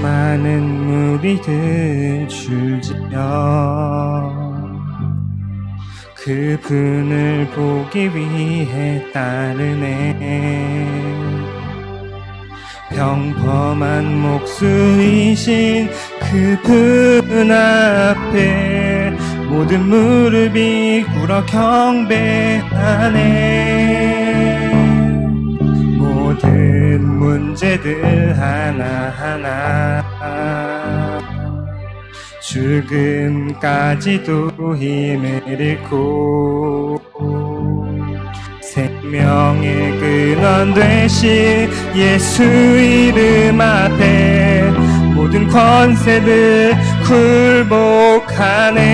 많은 무리들 줄지어 그분을 보기 위해 따르네. 평범한 목수이신 그분 앞에 모든 무릎이 꿇어 경배하네. 모든 문제들 하나하나 죽음까지도 힘을 잃고 생명의 근원 되신 예수 이름 앞에 모든 권세들 굴복하네.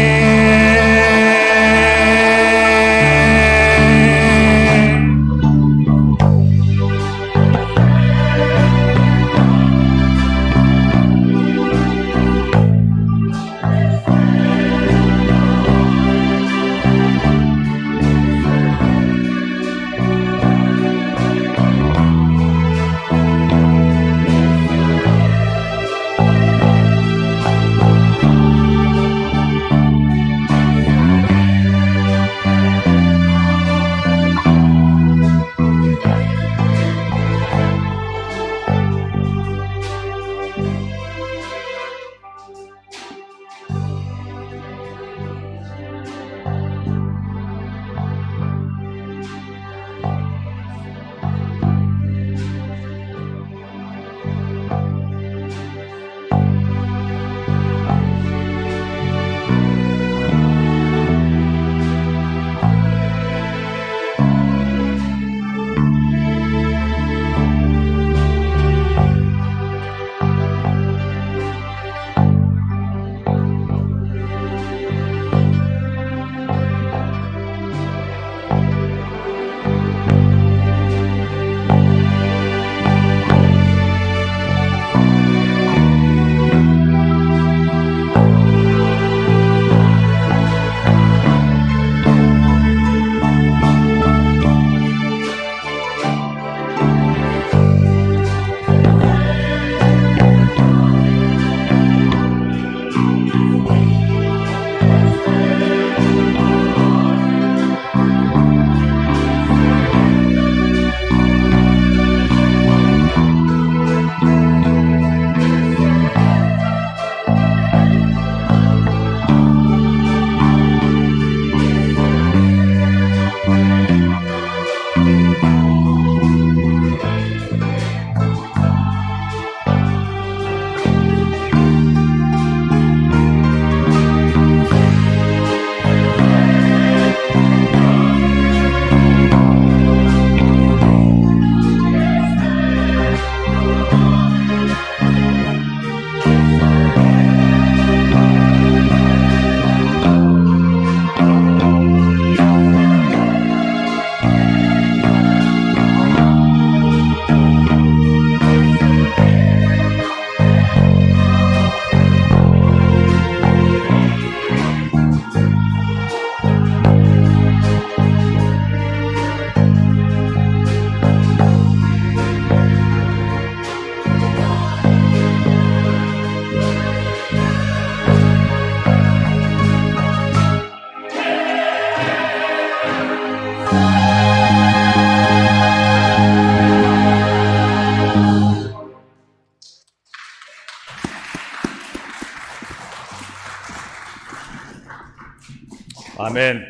아멘.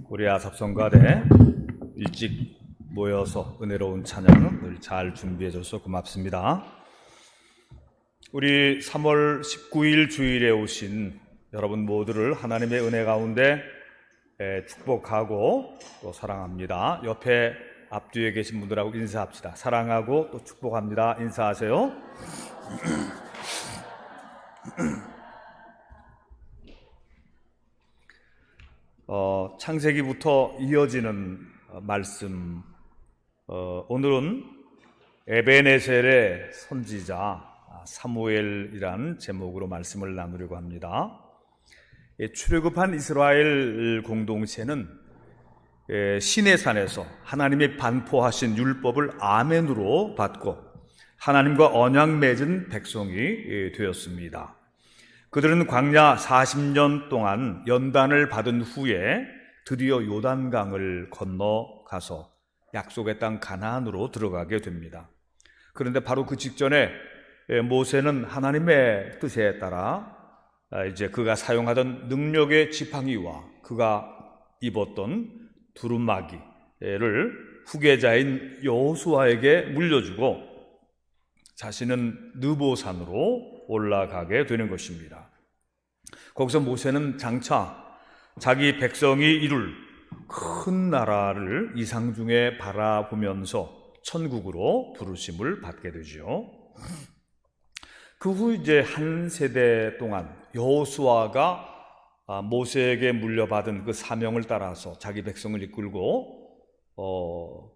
우리 아삽성가대 일찍 모여서 은혜로운 찬양을 늘 잘 준비해줘서 고맙습니다. 우리 3월 19일 주일에 오신 여러분 모두를 하나님의 은혜 가운데 축복하고 또 사랑합니다. 옆에 앞뒤에 계신 분들하고 인사합시다. 사랑하고 또 축복합니다. 인사하세요. 창세기부터 이어지는 말씀, 오늘은 에베네셀의 선지자 사무엘이란 제목으로 말씀을 나누려고 합니다. 출애굽한 이스라엘 공동체는 시내산에서 하나님이 반포하신 율법을 아멘으로 받고 하나님과 언약 맺은 백성이 되었습니다. 그들은 광야 40년 동안 연단을 받은 후에 드디어 요단강을 건너가서 약속의 땅 가나안으로 들어가게 됩니다. 그런데 바로 그 직전에 모세는 하나님의 뜻에 따라 이제 그가 사용하던 능력의 지팡이와 그가 입었던 두루마기를 후계자인 여호수아에게 물려주고 자신은 느보산으로 올라가게 되는 것입니다. 거기서 모세는 장차 자기 백성이 이룰 큰 나라를 이상중에 바라보면서 천국으로 부르심을 받게 되죠. 그 후 이제 한 세대 동안 여호수아가 모세에게 물려받은 그 사명을 따라서 자기 백성을 이끌고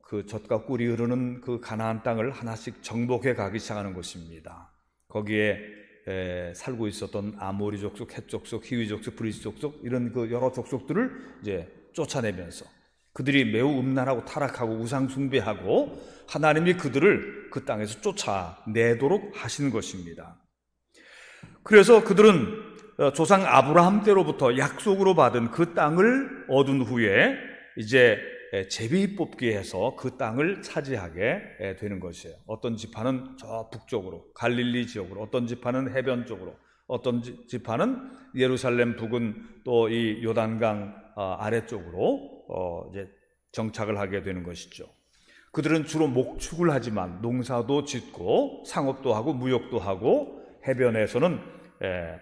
그 젖과 꿀이 흐르는 그 가나안 땅을 하나씩 정복해 가기 시작하는 것입니다. 거기에 살고 있었던 아모리 족속, 헷 족속, 히위 족속, 브리스 족속 이런 그 여러 족속들을 이제 쫓아내면서 그들이 매우 음란하고 타락하고 우상 숭배하고 하나님이 그들을 그 땅에서 쫓아내도록 하신 것입니다. 그래서 그들은 조상 아브라함 때로부터 약속으로 받은 그 땅을 얻은 후에 이제 제비 뽑기 해서 그 땅을 차지하게 되는 것이에요. 어떤 지파는 저 북쪽으로 갈릴리 지역으로, 어떤 지파는 해변 쪽으로, 어떤 지파는 예루살렘 부근 또 이 요단강 아래쪽으로 이제 정착을 하게 되는 것이죠. 그들은 주로 목축을 하지만 농사도 짓고 상업도 하고 무역도 하고 해변에서는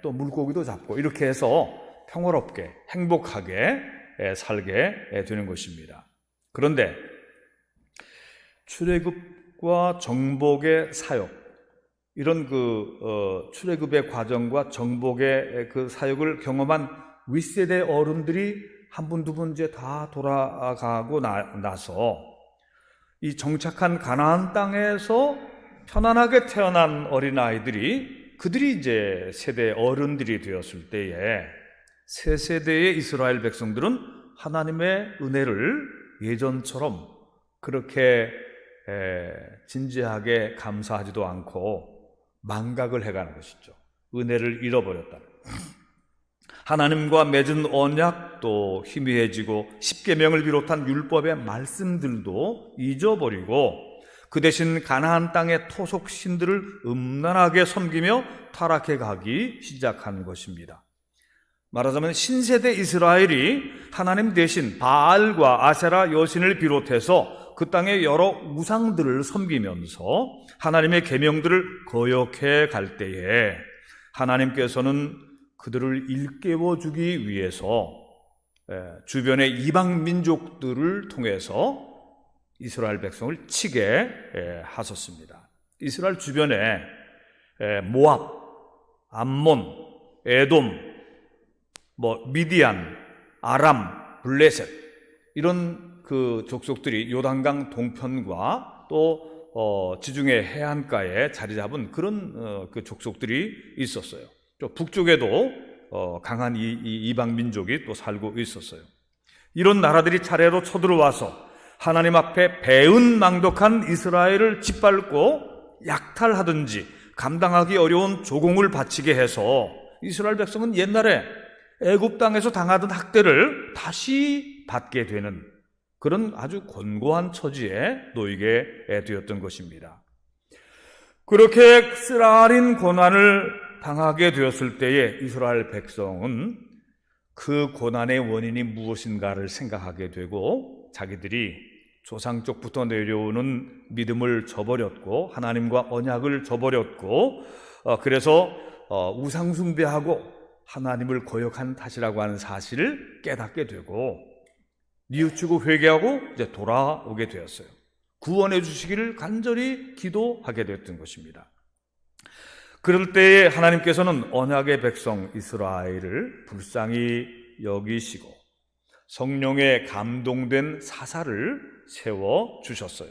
또 물고기도 잡고 이렇게 해서 평화롭게 행복하게 살게 되는 것입니다. 그런데 출애굽과 정복의 사역, 이런 출애굽의 과정과 정복의 그 사역을 경험한 윗세대 어른들이 한 분, 두 분 이제 다 돌아가고 나서 이 정착한 가나안 땅에서 편안하게 태어난 어린아이들이 그들이 이제 세대 어른들이 되었을 때에 새 세대의 이스라엘 백성들은 하나님의 은혜를 예전처럼 그렇게 진지하게 감사하지도 않고 망각을 해가는 것이죠. 은혜를 잃어버렸다. 하나님과 맺은 언약도 희미해지고 십계명을 비롯한 율법의 말씀들도 잊어버리고 그 대신 가나안 땅의 토속 신들을 음란하게 섬기며 타락해 가기 시작한 것입니다. 말하자면 신세대 이스라엘이 하나님 대신 바알과 아세라 여신을 비롯해서 그 땅의 여러 우상들을 섬기면서 하나님의 계명들을 거역해 갈 때에 하나님께서는 그들을 일깨워주기 위해서 주변의 이방 민족들을 통해서 이스라엘 백성을 치게 하셨습니다. 이스라엘 주변에 모압, 암몬, 에돔, 미디안, 아람, 블레셋 이런 그 족속들이 요단강 동편과 또 지중해 해안가에 자리 잡은 그런 그 족속들이 있었어요. 또 북쪽에도 강한 이방 민족이 또 살고 있었어요. 이런 나라들이 차례로 쳐들어와서 하나님 앞에 배은망덕한 이스라엘을 짓밟고 약탈하든지 감당하기 어려운 조공을 바치게 해서 이스라엘 백성은 옛날에 애굽 땅에서 당하던 학대를 다시 받게 되는 그런 아주 곤고한 처지에 놓이게 되었던 것입니다. 그렇게 쓰라린 고난을 당하게 되었을 때에 이스라엘 백성은 그 고난의 원인이 무엇인가를 생각하게 되고 자기들이 조상 쪽부터 내려오는 믿음을 저버렸고 하나님과 언약을 저버렸고 그래서 우상 숭배하고 하나님을 거역한 탓이라고 하는 사실을 깨닫게 되고 뉘우치고 회개하고 이제 돌아오게 되었어요. 구원해 주시기를 간절히 기도하게 되었던 것입니다. 그럴 때에 하나님께서는 언약의 백성 이스라엘을 불쌍히 여기시고 성령에 감동된 사사를 세워주셨어요.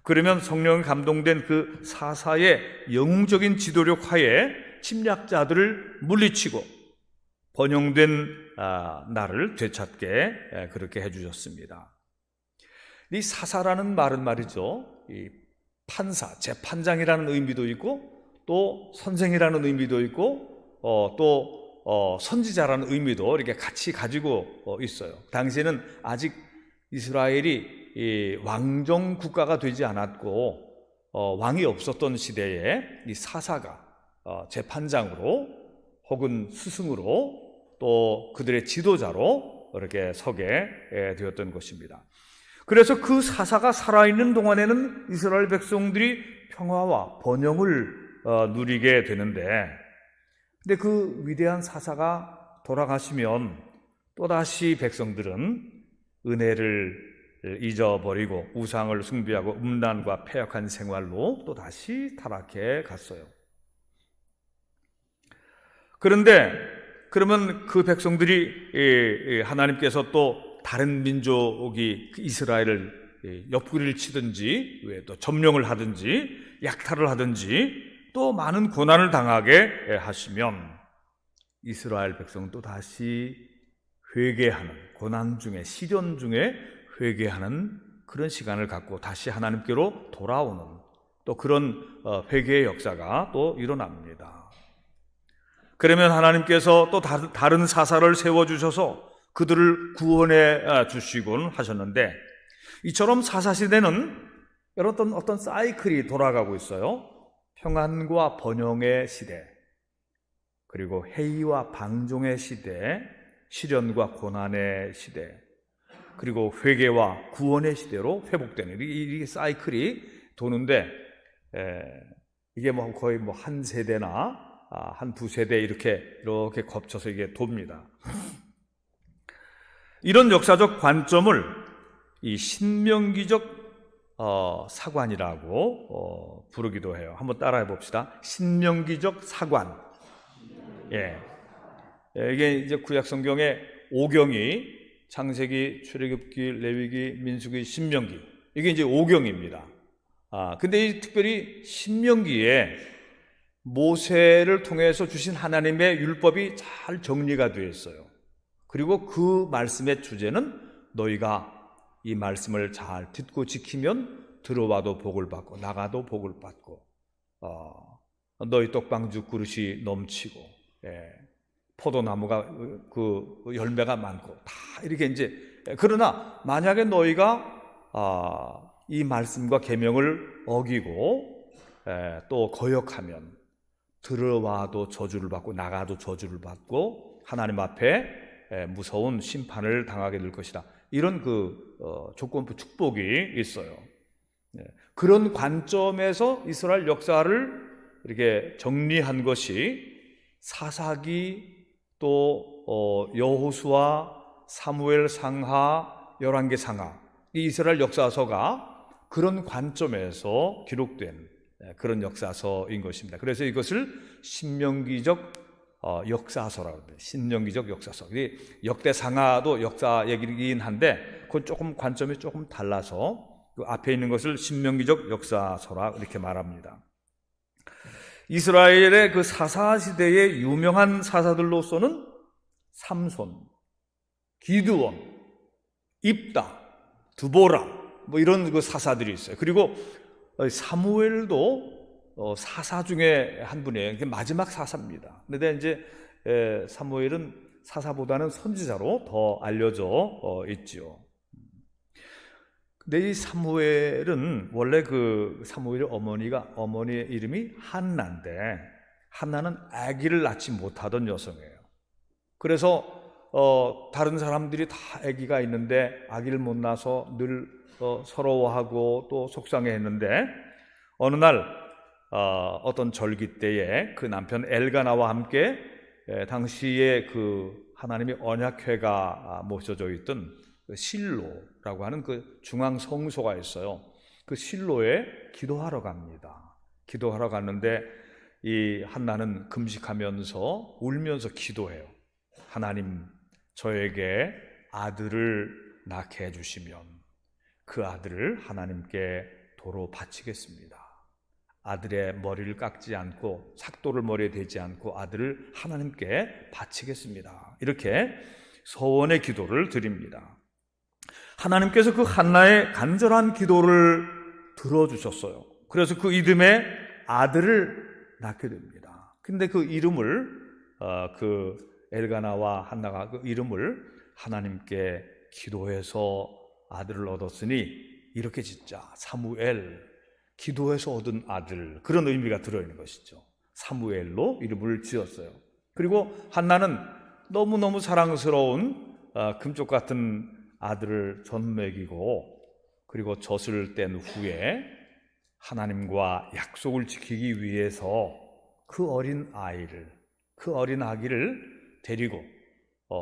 그러면 성령에 감동된 그 사사의 영웅적인 지도력 하에 침략자들을 물리치고 번영된 나를 되찾게 그렇게 해주셨습니다. 이 사사라는 말은 말이죠, 이 판사, 재판장이라는 의미도 있고 또 선생이라는 의미도 있고 또 선지자라는 의미도 이렇게 같이 가지고 있어요. 당시에는 아직 이스라엘이 왕정 국가가 되지 않았고 왕이 없었던 시대에 이 사사가 재판장으로 혹은 스승으로 또 그들의 지도자로 이렇게 서게 되었던 것입니다. 그래서 그 사사가 살아있는 동안에는 이스라엘 백성들이 평화와 번영을 누리게 되는데, 근데 그 위대한 사사가 돌아가시면 또다시 백성들은 은혜를 잊어버리고 우상을 숭배하고 음란과 패역한 생활로 또다시 타락해 갔어요. 그런데 그러면 그 백성들이 하나님께서 또 다른 민족이 이스라엘을 옆구리를 치든지 또 점령을 하든지 약탈을 하든지 또 많은 고난을 당하게 하시면 이스라엘 백성은 또 다시 회개하는, 고난 중에, 시련 중에 회개하는 그런 시간을 갖고 다시 하나님께로 돌아오는 또 그런 회개의 역사가 또 일어납니다. 그러면 하나님께서 또 다른 사사를 세워주셔서 그들을 구원해 주시곤 하셨는데, 이처럼 사사시대는 어떤 사이클이 돌아가고 있어요. 평안과 번영의 시대, 그리고 해이와 방종의 시대, 시련과 고난의 시대, 그리고 회개와 구원의 시대로 회복되는 이 사이클이 도는데, 이게 거의 한 세대나 한 두 세대 이렇게 겹쳐서 이게 돕니다. 이런 역사적 관점을 이 신명기적 사관이라고 부르기도 해요. 한번 따라해 봅시다. 신명기적 사관. 이게 이제 구약 성경의 5경이 창세기, 출애굽기, 레위기, 민수기, 신명기, 이게 이제 5경입니다. 근데 이 특별히 신명기에 모세를 통해서 주신 하나님의 율법이 잘 정리가 되어 있어요. 그리고 그 말씀의 주제는 너희가 이 말씀을 잘 듣고 지키면 들어와도 복을 받고 나가도 복을 받고 너희 떡방죽 그릇이 넘치고 포도나무가 그 열매가 많고 다 이렇게 이제, 그러나 만약에 너희가 이 말씀과 계명을 어기고 또 거역하면 들어와도 저주를 받고 나가도 저주를 받고 하나님 앞에 무서운 심판을 당하게 될 것이다. 이런 조건부 축복이 있어요. 그런 관점에서 이스라엘 역사를 이렇게 정리한 것이 사사기, 또 여호수아, 사무엘 상하, 열왕기 상하, 이 이스라엘 역사서가 그런 관점에서 기록된 그런 역사서인 것입니다. 그래서 이것을 신명기적 역사서라고 합니다. 신명기적 역사서. 역대상하도 역사 얘기긴 한데 그건 조금 관점이 조금 달라서 그 앞에 있는 것을 신명기적 역사서라 이렇게 말합니다. 이스라엘의 그 사사 시대의 유명한 사사들로서는 삼손, 기드온, 입다, 드보라 이런 그 사사들이 있어요. 그리고 사무엘도 사사 중에 한 분이에요. 마지막 사사입니다. 근데 이제 사무엘은 사사보다는 선지자로 더 알려져 있지요. 근데 이 사무엘은 원래 그 사무엘의 어머니의 이름이 한나인데, 한나는 아기를 낳지 못하던 여성이에요. 그래서 다른 사람들이 다 아기가 있는데 아기를 못 낳아서 늘 서러워하고 또 속상해했는데, 어느 날 어떤 절기 때에 그 남편 엘가나와 함께 당시에 그 하나님의 언약궤가 모셔져 있던 실로라고 하는 그 중앙 성소가 있어요. 그 실로에 기도하러 갑니다. 기도하러 갔는데 이 한나는 금식하면서 울면서 기도해요. 하나님, 저에게 아들을 낳게 해주시면 그 아들을 하나님께 도로 바치겠습니다. 아들의 머리를 깎지 않고 삭도를 머리에 대지 않고 아들을 하나님께 바치겠습니다. 이렇게 서원의 기도를 드립니다. 하나님께서 그 한나의 간절한 기도를 들어주셨어요. 그래서 그 이듬해 아들을 낳게 됩니다. 근데 그 이름을 그 엘가나와 한나가 그 이름을 하나님께 기도해서 아들을 얻었으니 이렇게 짓자. 사무엘, 기도해서 얻은 아들, 그런 의미가 들어있는 것이죠. 사무엘로 이름을 지었어요. 그리고 한나는 너무너무 사랑스러운 금쪽 같은 아들을 젖먹이고, 그리고 젖을 뗀 후에 하나님과 약속을 지키기 위해서 그 어린 아기를 데리고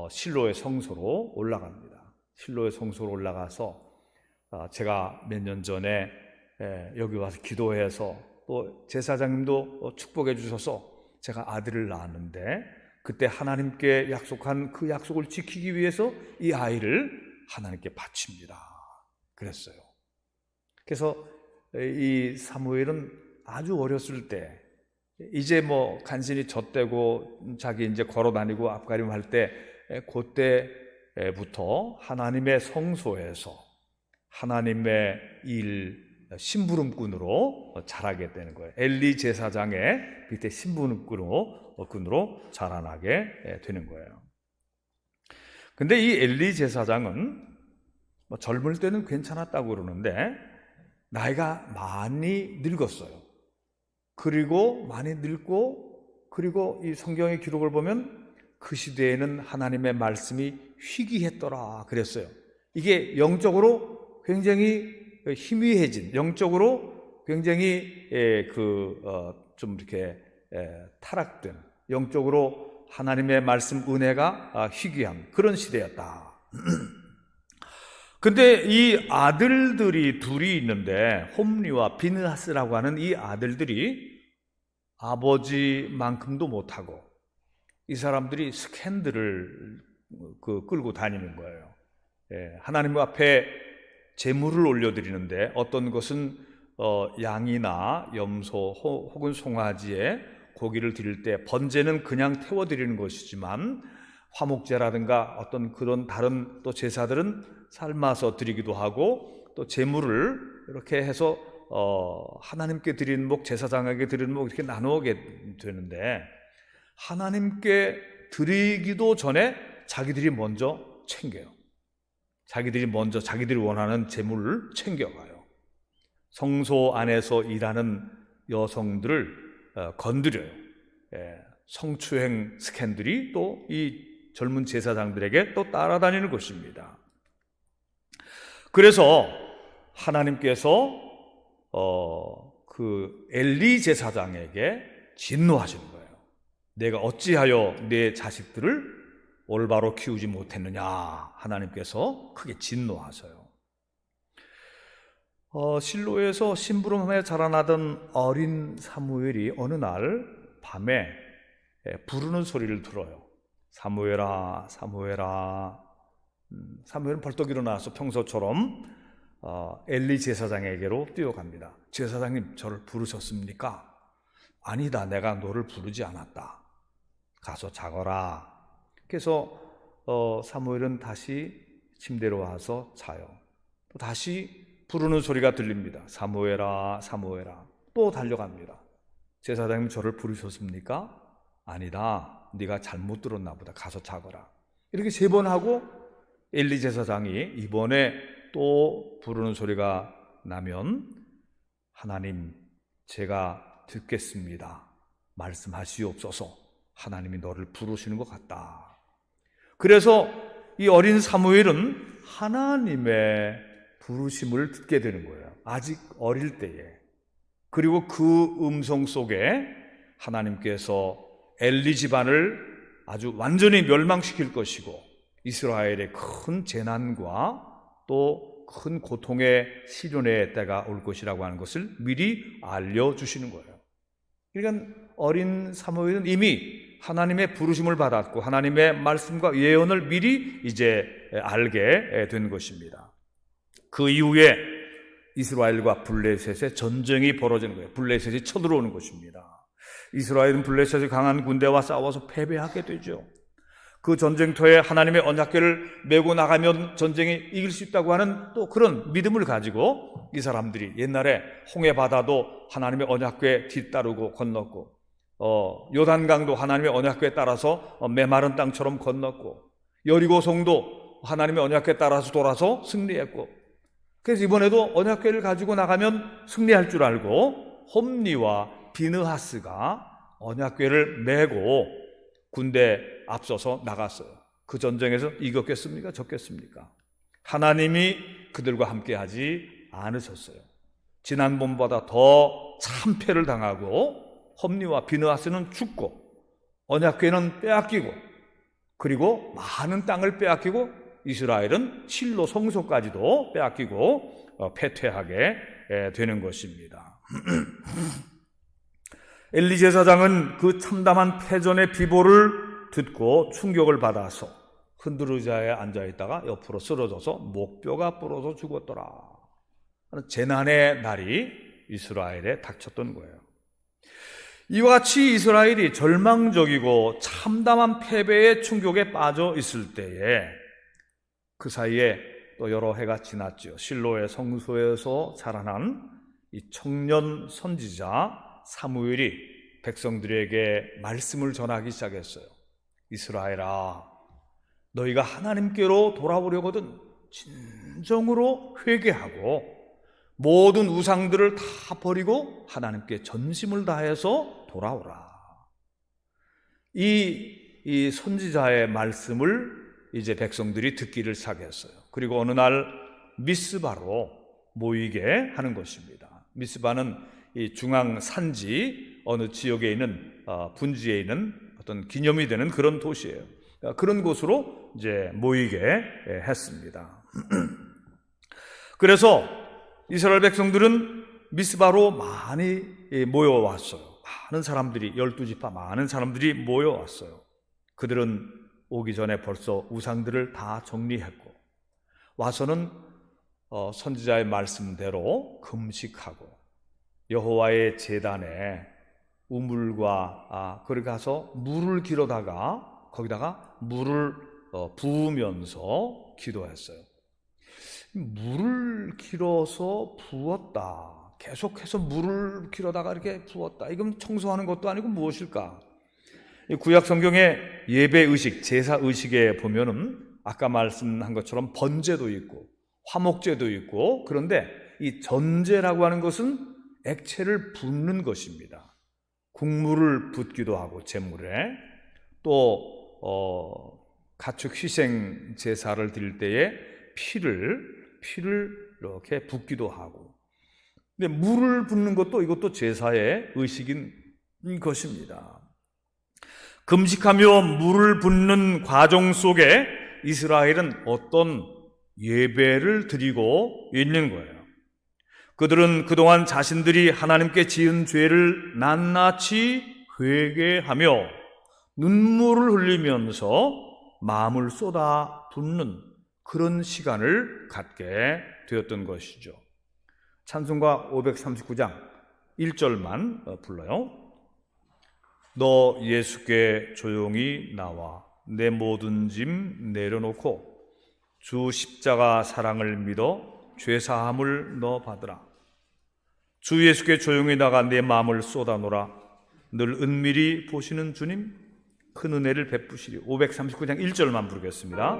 실로의 성소로 올라갑니다. 실로의 성소로 올라가서 제가 몇 년 전에 여기 와서 기도해서 또 제사장님도 축복해 주셔서 제가 아들을 낳았는데, 그때 하나님께 약속한 그 약속을 지키기 위해서 이 아이를 하나님께 바칩니다. 그랬어요. 그래서 이 사무엘은 아주 어렸을 때, 이제 뭐 간신히 젖대고 자기 이제 걸어 다니고 앞가림 할 때, 그때부터 하나님의 성소에서 하나님의 심부름꾼으로 자라게 되는 거예요. 엘리 제사장의 밑에 심부름꾼으로 자라나게 되는 거예요. 근데 이 엘리 제사장은 뭐 젊을 때는 괜찮았다고 그러는데 나이가 많이 늙었어요. 그리고 많이 늙고, 그리고 이 성경의 기록을 보면 그 시대에는 하나님의 말씀이 희귀했더라 그랬어요. 이게 영적으로 굉장히 희미해진, 영적으로 굉장히 좀 이렇게 타락된, 영적으로 하나님의 말씀 은혜가 희귀한 그런 시대였다. 근데 이 아들들이 둘이 있는데, 홈리와 비느하스라고 하는 이 아들들이 아버지만큼도 못하고 이 사람들이 스캔들을 끌고 다니는 거예요. 하나님 앞에 제물을 올려드리는데, 어떤 것은 양이나 염소 혹은 송아지에 고기를 드릴 때 번제는 그냥 태워드리는 것이지만, 화목제라든가 어떤 그런 다른 또 제사들은 삶아서 드리기도 하고, 또 제물을 이렇게 해서 하나님께 드리는 목, 제사장에게 드리는 목 이렇게 나누게 되는데, 하나님께 드리기도 전에 자기들이 먼저 챙겨요. 자기들이 먼저 자기들이 원하는 제물을 챙겨가요. 성소 안에서 일하는 여성들을 건드려요. 성추행 스캔들이 또 이 젊은 제사장들에게 또 따라다니는 것입니다. 그래서 하나님께서 그 엘리 제사장에게 진노하시는 거예요. 내가 어찌하여 내 자식들을 올바로 키우지 못했느냐, 하나님께서 크게 진노하셔요. 실로에서 심부름하며 자라나던 어린 사무엘이 어느 날 밤에 부르는 소리를 들어요. 사무엘아, 사무엘아. 사무엘은 벌떡 일어나서 평소처럼 엘리 제사장에게로 뛰어갑니다. 제사장님, 저를 부르셨습니까? 아니다, 내가 너를 부르지 않았다. 가서 자거라. 그래서 사무엘은 다시 침대로 와서 자요. 또 다시 부르는 소리가 들립니다. 사무엘아, 사무엘아. 또 달려갑니다. 제사장님, 저를 부르셨습니까? 아니다, 네가 잘못 들었나 보다. 가서 자거라. 이렇게 3번 하고 엘리 제사장이 이번에 또 부르는 소리가 나면, 하나님, 제가 듣겠습니다. 말씀하시옵소서. 하나님이 너를 부르시는 것 같다. 그래서 이 어린 사무엘은 하나님의 부르심을 듣게 되는 거예요. 아직 어릴 때에. 그리고 그 음성 속에 하나님께서 엘리 집안을 아주 완전히 멸망시킬 것이고, 이스라엘의 큰 재난과 또 큰 고통의 시련의 때가 올 것이라고 하는 것을 미리 알려주시는 거예요. 그러니까 어린 사무엘은 이미 하나님의 부르심을 받았고 하나님의 말씀과 예언을 미리 이제 알게 된 것입니다. 그 이후에 이스라엘과 블레셋의 전쟁이 벌어지는 거예요. 블레셋이 쳐들어오는 것입니다. 이스라엘은 블레셋이 강한 군대와 싸워서 패배하게 되죠. 그 전쟁터에 하나님의 언약궤를 메고 나가면 전쟁에 이길 수 있다고 하는 또 그런 믿음을 가지고 이 사람들이 옛날에 홍해바다도 하나님의 언약궤 뒤따르고 건넜고, 요단강도 하나님의 언약궤에 따라서 메마른 땅처럼 건넜고, 여리고성도 하나님의 언약궤에 따라서 돌아서 승리했고, 그래서 이번에도 언약궤를 가지고 나가면 승리할 줄 알고 홈리와 비느하스가 언약궤를 메고 군대 앞서서 나갔어요. 그 전쟁에서 이겼겠습니까? 졌겠습니까? 하나님이 그들과 함께하지 않으셨어요. 지난번보다 더 참패를 당하고 홈리와 비느하스는 죽고 언약궤는 빼앗기고, 그리고 많은 땅을 빼앗기고 이스라엘은 실로 성소까지도 빼앗기고 패퇴하게 되는 것입니다. 엘리 제사장은 그 참담한 패전의 비보를 듣고 충격을 받아서 흔들의자에 앉아있다가 옆으로 쓰러져서 목뼈가 부러져 죽었더라 하는 재난의 날이 이스라엘에 닥쳤던 거예요. 이와 같이 이스라엘이 절망적이고 참담한 패배의 충격에 빠져 있을 때에 그 사이에 또 여러 해가 지났죠. 실로의 성소에서 자라난 이 청년 선지자 사무엘이 백성들에게 말씀을 전하기 시작했어요. 이스라엘아, 너희가 하나님께로 돌아오려거든 진정으로 회개하고 모든 우상들을 다 버리고 하나님께 전심을 다해서 돌아오라. 이 선지자의 말씀을 이제 백성들이 듣기를 시작했어요. 그리고 어느 날 미스바로 모이게 하는 것입니다. 미스바는 이 중앙 산지 어느 지역에 있는 분지에 있는 어떤 기념이 되는 그런 도시예요. 그런 곳으로 이제 모이게 했습니다. 그래서 이스라엘 백성들은 미스바로 많이 모여왔어요. 많은 사람들이, 12지파 많은 사람들이 모여왔어요. 그들은 오기 전에 벌써 우상들을 다 정리했고 와서는 선지자의 말씀대로 금식하고 여호와의 제단에 우물과 거기 가서 물을 길어다가 거기다가 물을 부으면서 기도했어요. 물을 길어서 부었다, 계속해서 물을 길어다가 이렇게 부었다, 이건 청소하는 것도 아니고 무엇일까? 구약 성경의 예배 의식, 제사 의식에 보면은 아까 말씀한 것처럼 번제도 있고 화목제도 있고, 그런데 이 전제라고 하는 것은 액체를 붓는 것입니다. 국물을 붓기도 하고 제물에, 또 가축 희생 제사를 드릴 때에 피를 이렇게 붓기도 하고, 근데 물을 붓는 것도 이것도 제사의 의식인 것입니다. 금식하며 물을 붓는 과정 속에 이스라엘은 어떤 예배를 드리고 있는 거예요. 그들은 그동안 자신들이 하나님께 지은 죄를 낱낱이 회개하며 눈물을 흘리면서 마음을 쏟아 붓는 그런 시간을 갖게 되었던 것이죠. 찬송가 539장 1절만 불러요. 너 예수께 조용히 나와 내 모든 짐 내려놓고 주 십자가 사랑을 믿어 죄사함을 너 받으라. 주 예수께 조용히 나가 내 마음을 쏟아놓으라. 늘 은밀히 보시는 주님 큰 은혜를 베푸시리. 539장 1절만 부르겠습니다.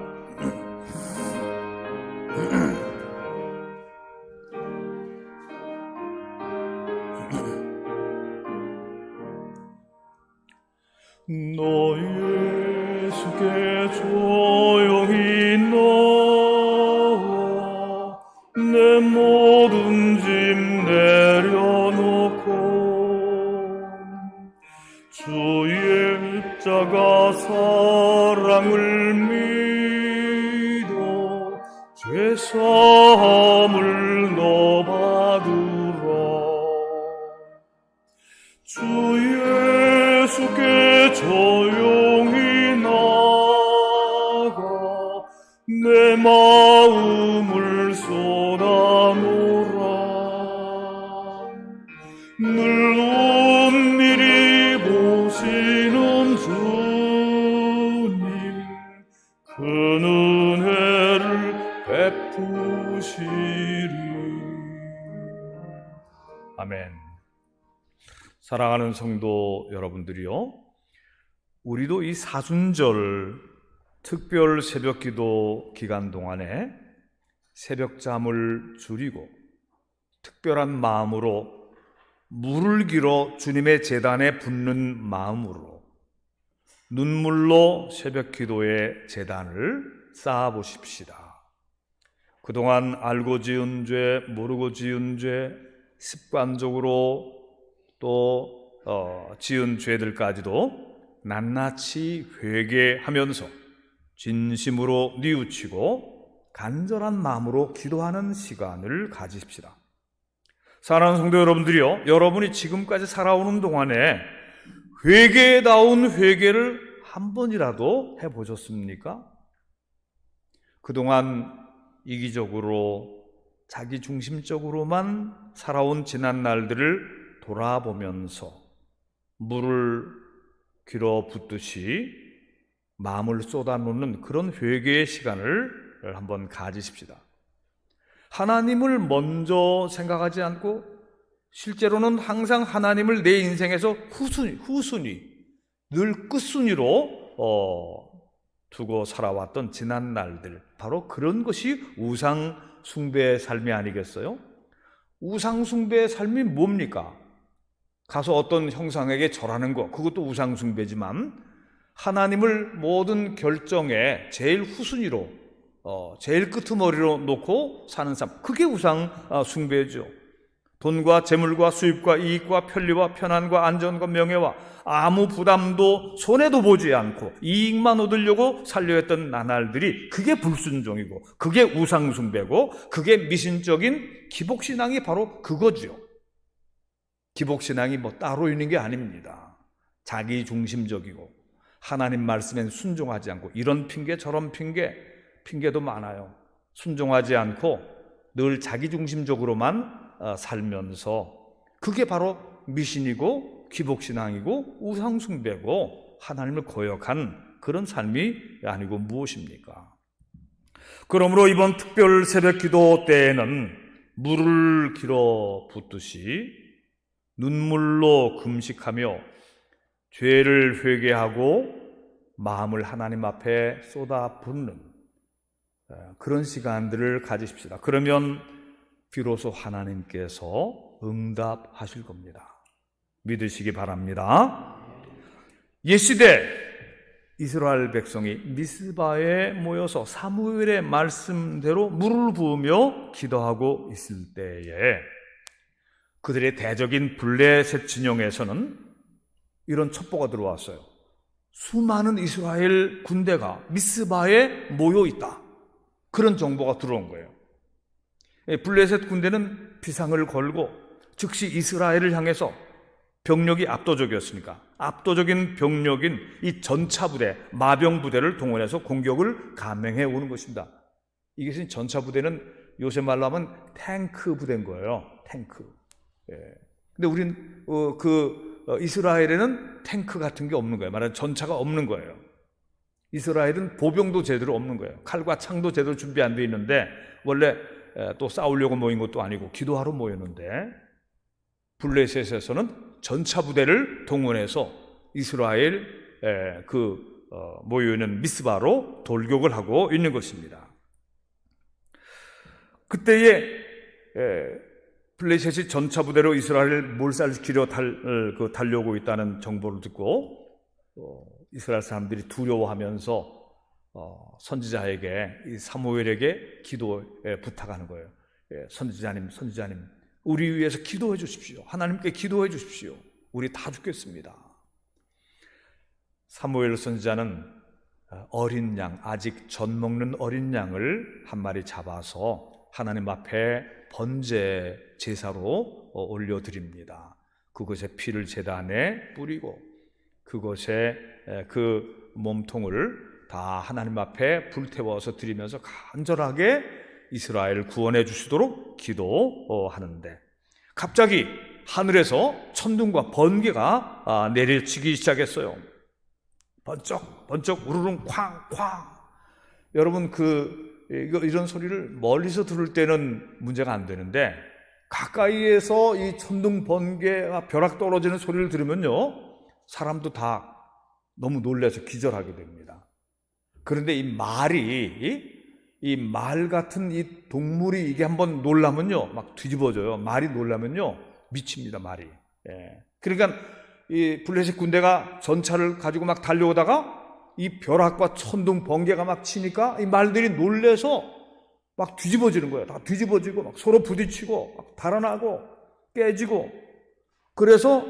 너 예수께 조용히 나와 내 모든 짐 내려놓고 주의 십자가 사랑을 믿어 죄사함을 너 받으라. 주 예수께 조용히 나가 내 마음을 쏟아놓으라. 늘 은밀히 보시는 주님 은혜를 베푸시리. 아멘. 사랑하는 성도 여러분들이요, 우리도 이 사순절 특별 새벽기도 기간 동안에 새벽잠을 줄이고 특별한 마음으로 물을 길어 주님의 제단에 붓는 마음으로 눈물로 새벽기도의 제단을 쌓아보십시다. 그동안 알고 지은 죄, 모르고 지은 죄, 습관적으로 또 지은 죄들까지도 낱낱이 회개하면서 진심으로 뉘우치고 간절한 마음으로 기도하는 시간을 가지십시다. 사랑하는 성도 여러분들이요, 여러분이 지금까지 살아오는 동안에 회개다운 회개를 한 번이라도 해보셨습니까? 그동안 이기적으로 자기 중심적으로만 살아온 지난 날들을 돌아보면서 물을 길어 붓듯이 마음을 쏟아놓는 그런 회개의 시간을 한번 가지십시다. 하나님을 먼저 생각하지 않고 실제로는 항상 하나님을 내 인생에서 후순위, 늘 끝순위로 두고 살아왔던 지난 날들, 바로 그런 것이 우상 숭배의 삶이 아니겠어요? 우상 숭배의 삶이 뭡니까? 가서 어떤 형상에게 절하는 것, 그것도 우상 숭배지만 하나님을 모든 결정에 제일 후순위로, 제일 끄트머리로 놓고 사는 삶, 그게 우상 숭배죠. 돈과 재물과 수입과 이익과 편리와 편안과 안전과 명예와 아무 부담도 손해도 보지 않고 이익만 얻으려고 살려 했던 나날들이, 그게 불순종이고 그게 우상 숭배고 그게 미신적인 기복신앙이 바로 그거죠. 기복신앙이 뭐 따로 있는 게 아닙니다. 자기 중심적이고 하나님 말씀엔 순종하지 않고, 이런 핑계 저런 핑계도 많아요. 순종하지 않고 늘 자기 중심적으로만 살면서, 그게 바로 미신이고 기복신앙이고 우상숭배고 하나님을 거역한 그런 삶이 아니고 무엇입니까? 그러므로 이번 특별 새벽기도 때에는 물을 길어 붓듯이 눈물로 금식하며 죄를 회개하고 마음을 하나님 앞에 쏟아 붓는 그런 시간들을 가지십시다. 그러면 비로소 하나님께서 응답하실 겁니다. 믿으시기 바랍니다. 옛시대 이스라엘 백성이 미스바에 모여서 사무엘의 말씀대로 물을 부으며 기도하고 있을 때에 그들의 대적인 블레셋 진영에서는 이런 첩보가 들어왔어요. 수많은 이스라엘 군대가 미스바에 모여 있다, 그런 정보가 들어온 거예요. 블레셋 군대는 비상을 걸고 즉시 이스라엘을 향해서, 병력이 압도적이었으니까 압도적인 병력인 이 전차부대, 마병부대를 동원해서 공격을 감행해 오는 것입니다. 이것은 전차부대는 요새 말로 하면 탱크 부대인 거예요. 탱크. 근데 우린 이스라엘에는 탱크 같은 게 없는 거예요. 말하자면 전차가 없는 거예요. 이스라엘은 보병도 제대로 없는 거예요. 칼과 창도 제대로 준비 안 돼 있는데, 원래 또 싸우려고 모인 것도 아니고 기도하러 모였는데, 블레셋에서는 전차 부대를 동원해서 이스라엘 모여있는 미스바로 돌격을 하고 있는 것입니다. 그때에 블레셋이 전차 부대로 이스라엘을 몰살시키려 달려오고 있다는 정보를 듣고 이스라엘 사람들이 두려워하면서 선지자에게, 이 사무엘에게 기도에 부탁하는 거예요. 선지자님, 우리 위해서 기도해 주십시오. 하나님께 기도해 주십시오. 우리 다 죽겠습니다. 사무엘 선지자는 어린 양, 아직 젖 먹는 어린 양을 한 마리 잡아서 하나님 앞에 번제 제사로 올려드립니다. 그것의 피를 제단에 뿌리고 그것에 그 몸통을 다 하나님 앞에 불태워서 드리면서 간절하게 이스라엘을 구원해 주시도록 기도하는데, 갑자기 하늘에서 천둥과 번개가 내리치기 시작했어요. 번쩍 번쩍 우르릉 쾅쾅. 여러분 이런 소리를 멀리서 들을 때는 문제가 안 되는데 가까이에서 이 천둥 번개와 벼락 떨어지는 소리를 들으면요, 사람도 다 너무 놀라서 기절하게 됩니다. 그런데 이 말 같은 이 동물이 이게 한번 놀라면요, 막 뒤집어져요. 말이 놀라면요, 미칩니다, 말이. 그러니까 이 블레셋 군대가 전차를 가지고 막 달려오다가 이 벼락과 천둥 번개가 막 치니까 이 말들이 놀래서 막 뒤집어지는 거예요. 다 뒤집어지고 막 서로 부딪히고 막 달아나고 깨지고, 그래서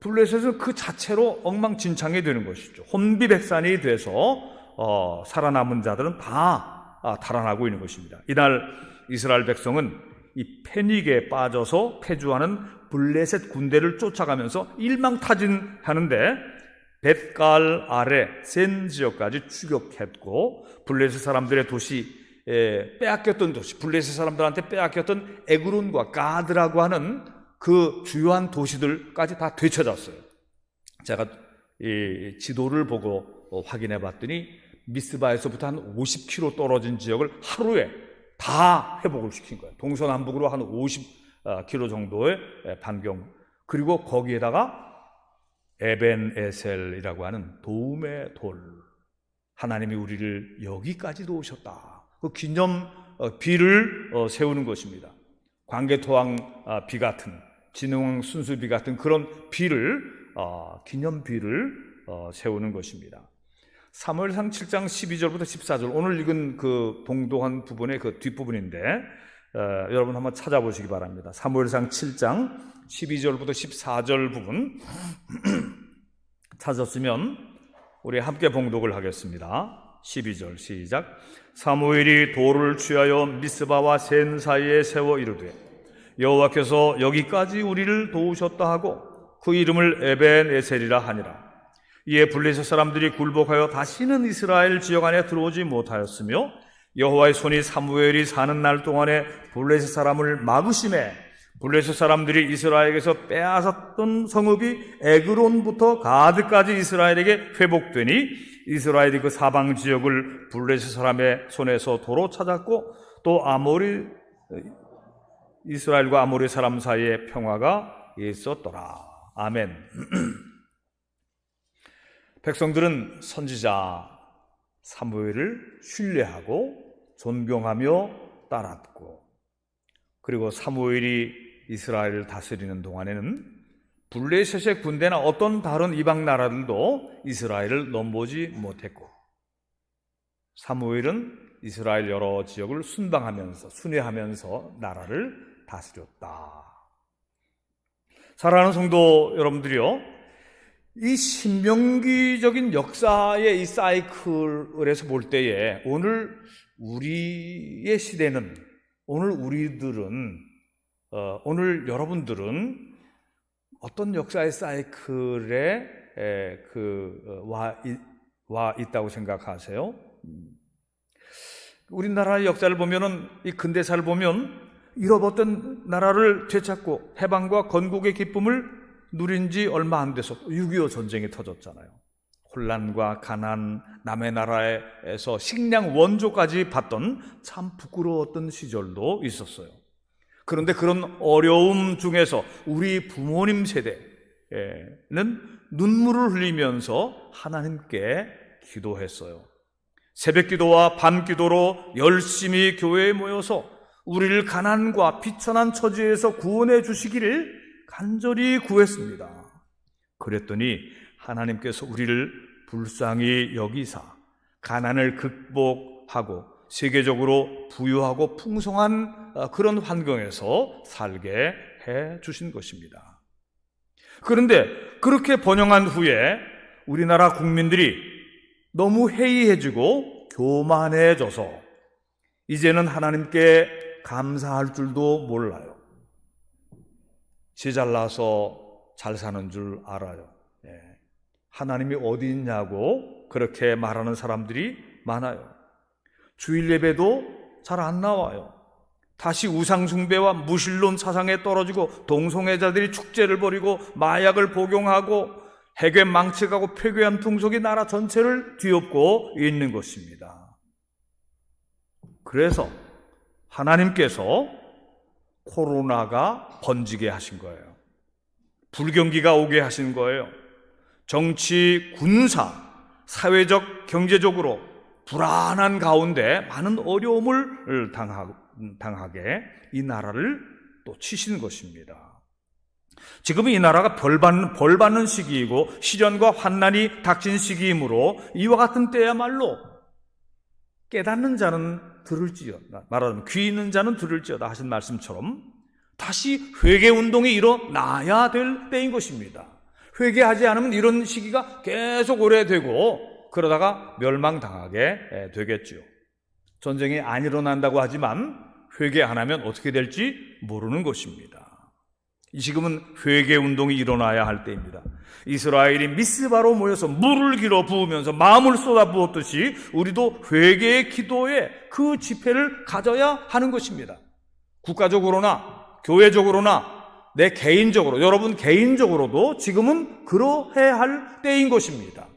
블레셋은 그 자체로 엉망진창이 되는 것이죠. 혼비백산이 돼서 살아남은 자들은 다 달아나고 있는 것입니다. 이날 이스라엘 백성은 이 패닉에 빠져서 패주하는 블레셋 군대를 쫓아가면서 일망타진하는데 벳갈 아래 센 지역까지 추격했고, 블레셋 사람들의 빼앗겼던 도시, 블레셋 사람들한테 빼앗겼던 에그론과 가드라고 하는 그 주요한 도시들까지 다 되찾았어요. 제가 이 지도를 보고 확인해 봤더니 미스바에서부터 한 50km 떨어진 지역을 하루에 다 회복을 시킨 거예요. 동서남북으로 한 50km 정도의 반경. 그리고 거기에다가 에벤에셀이라고 하는 도움의 돌, 하나님이 우리를 여기까지 도우셨다, 그 기념 비를 세우는 것입니다. 광개토왕 비 같은, 진흥왕 순수비 같은 그런 비를, 기념 비를 세우는 것입니다. 사무엘상 7장 12절부터 14절, 오늘 읽은 그 봉독한 부분의 그 뒷부분인데 여러분 한번 찾아보시기 바랍니다. 사무엘상 7장 12절부터 14절 부분 찾았으면 우리 함께 봉독을 하겠습니다. 12절 시작. 사무엘이 돌을 취하여 미스바와 센 사이에 세워 이르되 여호와께서 여기까지 우리를 도우셨다 하고 그 이름을 에벤에셀이라 하니라. 이에 블레셋 사람들이 굴복하여 다시는 이스라엘 지역 안에 들어오지 못하였으며 여호와의 손이 사무엘이 사는 날 동안에 블레셋 사람을 막으심에 블레셋 사람들이 이스라엘에게서 빼앗았던 성읍이 에그론부터 가드까지 이스라엘에게 회복되니 이스라엘이 그 사방 지역을 블레셋 사람의 손에서 도로 찾았고, 또 이스라엘과 아모리 사람 사이에 평화가 있었더라. 아멘. 백성들은 선지자 사무엘을 신뢰하고 존경하며 따랐고, 그리고 사무엘이 이스라엘을 다스리는 동안에는 블레셋의 군대나 어떤 다른 이방 나라들도 이스라엘을 넘보지 못했고, 사무엘은 이스라엘 여러 지역을 순회하면서 나라를 다스렸다. 사랑하는 성도 여러분들이요, 이 신명기적인 역사의 이 사이클에서 볼 때에 오늘 우리의 시대는, 오늘 우리들은, 오늘 여러분들은 어떤 역사의 사이클에 와 있다고 생각하세요? 우리나라의 역사를 보면은, 이 근대사를 보면 잃어버렸던 나라를 되찾고 해방과 건국의 기쁨을 누린 지 얼마 안 돼서 6.25 전쟁이 터졌잖아요. 혼란과 가난, 남의 나라에서 식량 원조까지 받던 참 부끄러웠던 시절도 있었어요. 그런데 그런 어려움 중에서 우리 부모님 세대는 눈물을 흘리면서 하나님께 기도했어요. 새벽 기도와 밤 기도로 열심히 교회에 모여서 우리를 가난과 비천한 처지에서 구원해 주시기를 간절히 구했습니다. 그랬더니 하나님께서 우리를 불쌍히 여기사 가난을 극복하고 세계적으로 부유하고 풍성한 그런 환경에서 살게 해 주신 것입니다. 그런데 그렇게 번영한 후에 우리나라 국민들이 너무 해이해지고 교만해져서 이제는 하나님께 감사할 줄도 몰라요. 지 잘나서 잘 사는 줄 알아요. 하나님이 어디 있냐고 그렇게 말하는 사람들이 많아요. 주일 예배도 잘 안 나와요. 다시 우상숭배와 무신론 사상에 떨어지고 동성애자들이 축제를 벌이고 마약을 복용하고 해괴 망측하고 폐괴한 풍속이 나라 전체를 뒤엎고 있는 것입니다. 그래서 하나님께서 코로나가 번지게 하신 거예요. 불경기가 오게 하신 거예요. 정치, 군사, 사회적, 경제적으로 불안한 가운데 많은 어려움을 당하게 이 나라를 또 치신 것입니다. 지금 이 나라가 벌 받는 시기이고 시련과 환난이 닥친 시기이므로 이와 같은 때야말로 깨닫는 자는 들을지어다, 말하자면 귀 있는 자는 들을지어다 하신 말씀처럼 다시 회개운동이 일어나야 될 때인 것입니다. 회개하지 않으면 이런 시기가 계속 오래되고 그러다가 멸망당하게 되겠죠. 전쟁이 안 일어난다고 하지만 회개 안 하면 어떻게 될지 모르는 것입니다. 지금은 회개운동이 일어나야 할 때입니다. 이스라엘이 미스바로 모여서 물을 길어 부으면서 마음을 쏟아 부었듯이 우리도 회개의 기도에 그 집회를 가져야 하는 것입니다. 국가적으로나 교회적으로나 내 개인적으로, 여러분 개인적으로도 지금은 그러해야 할 때인 것입니다.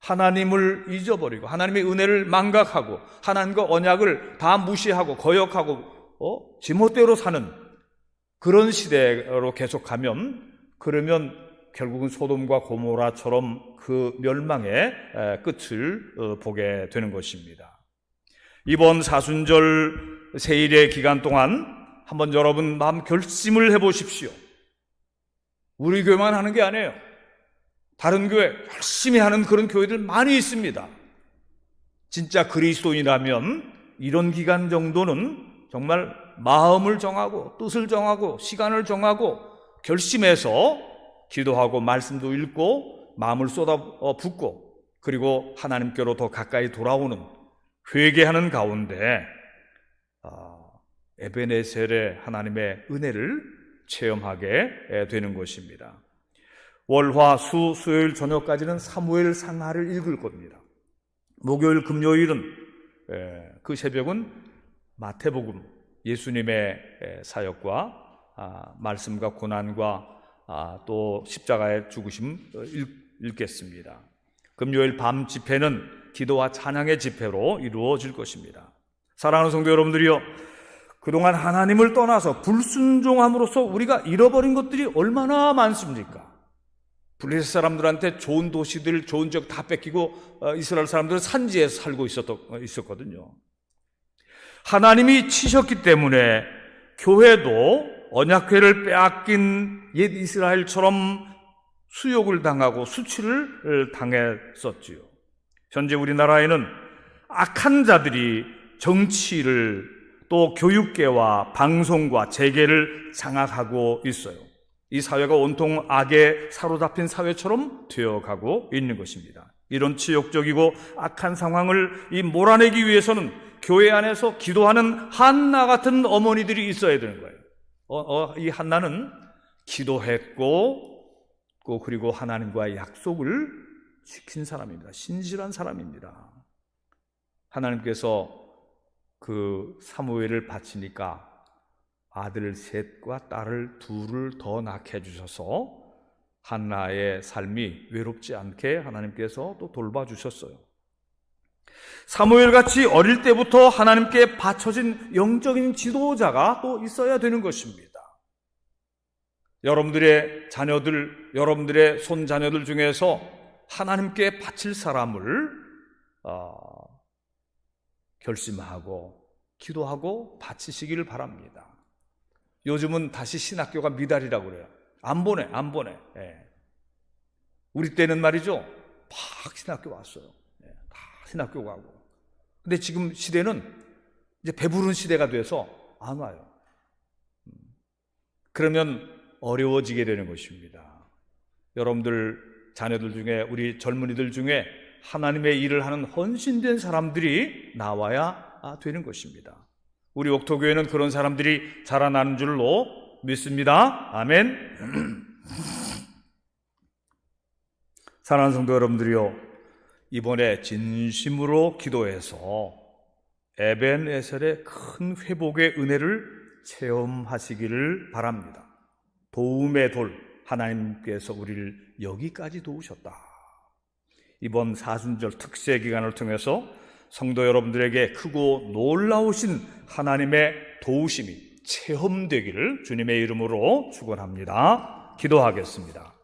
하나님을 잊어버리고 하나님의 은혜를 망각하고 하나님과 언약을 다 무시하고 거역하고 지멋대로 사는 그런 시대로 계속 가면, 그러면 결국은 소돔과 고모라처럼 그 멸망의 끝을 보게 되는 것입니다. 이번 사순절 세일의 기간 동안 한번 여러분 마음 결심을 해보십시오. 우리 교회만 하는 게 아니에요. 다른 교회 열심히 하는 그런 교회들 많이 있습니다. 진짜 그리스도인이라면 이런 기간 정도는 정말 마음을 정하고 뜻을 정하고 시간을 정하고 결심해서 기도하고 말씀도 읽고 마음을 쏟아 붓고 그리고 하나님께로 더 가까이 돌아오는 회개하는 가운데 에베네셀의 하나님의 은혜를 체험하게 되는 것입니다. 월, 화, 수, 수요일 저녁까지는 사무엘 상하를 읽을 겁니다. 목요일, 금요일은 그 새벽은 마태복음, 예수님의 사역과 말씀과 고난과 또 십자가의 죽으심 읽겠습니다. 금요일 밤 집회는 기도와 찬양의 집회로 이루어질 것입니다. 사랑하는 성도 여러분들이요, 그동안 하나님을 떠나서 불순종함으로써 우리가 잃어버린 것들이 얼마나 많습니까? 블레셋 사람들한테 좋은 도시들, 좋은 지역 다 뺏기고 이스라엘 사람들은 산지에서 살고 있었거든요. 하나님이 치셨기 때문에 교회도 언약궤를 빼앗긴 옛 이스라엘처럼 수욕을 당하고 수치를 당했었지요. 현재 우리나라에는 악한 자들이 정치를 또 교육계와 방송과 재계를 장악하고 있어요. 이 사회가 온통 악에 사로잡힌 사회처럼 되어가고 있는 것입니다. 이런 치욕적이고 악한 상황을 몰아내기 위해서는 교회 안에서 기도하는 한나 같은 어머니들이 있어야 되는 거예요. 이 한나는 기도했고 그리고 하나님과의 약속을 지킨 사람입니다. 신실한 사람입니다. 하나님께서 그 사무엘을 바치니까 아들 셋과 딸을 둘을 더 낳게 해주셔서 한나의 삶이 외롭지 않게 하나님께서 또 돌봐주셨어요. 사무엘같이 어릴 때부터 하나님께 바쳐진 영적인 지도자가 또 있어야 되는 것입니다. 여러분들의 자녀들, 여러분들의 손자녀들 중에서 하나님께 바칠 사람을 결심하고 기도하고 바치시기를 바랍니다. 요즘은 다시 신학교가 미달이라고 그래요. 안 보내. 우리 때는 말이죠, 막 신학교 왔어요. 다 신학교 가고. 근데 지금 시대는 이제 배부른 시대가 돼서 안 와요. 그러면 어려워지게 되는 것입니다. 여러분들 자녀들 중에, 우리 젊은이들 중에 하나님의 일을 하는 헌신된 사람들이 나와야 되는 것입니다. 우리 옥토교회는 그런 사람들이 자라나는 줄로 믿습니다. 아멘. 사랑하는 성도 여러분들이요, 이번에 진심으로 기도해서 에벤에셀의 큰 회복의 은혜를 체험하시기를 바랍니다. 도움의 돌, 하나님께서 우리를 여기까지 도우셨다. 이번 사순절 특세 기간을 통해서 성도 여러분들에게 크고 놀라우신 하나님의 도우심이 체험되기를 주님의 이름으로 축원합니다. 기도하겠습니다.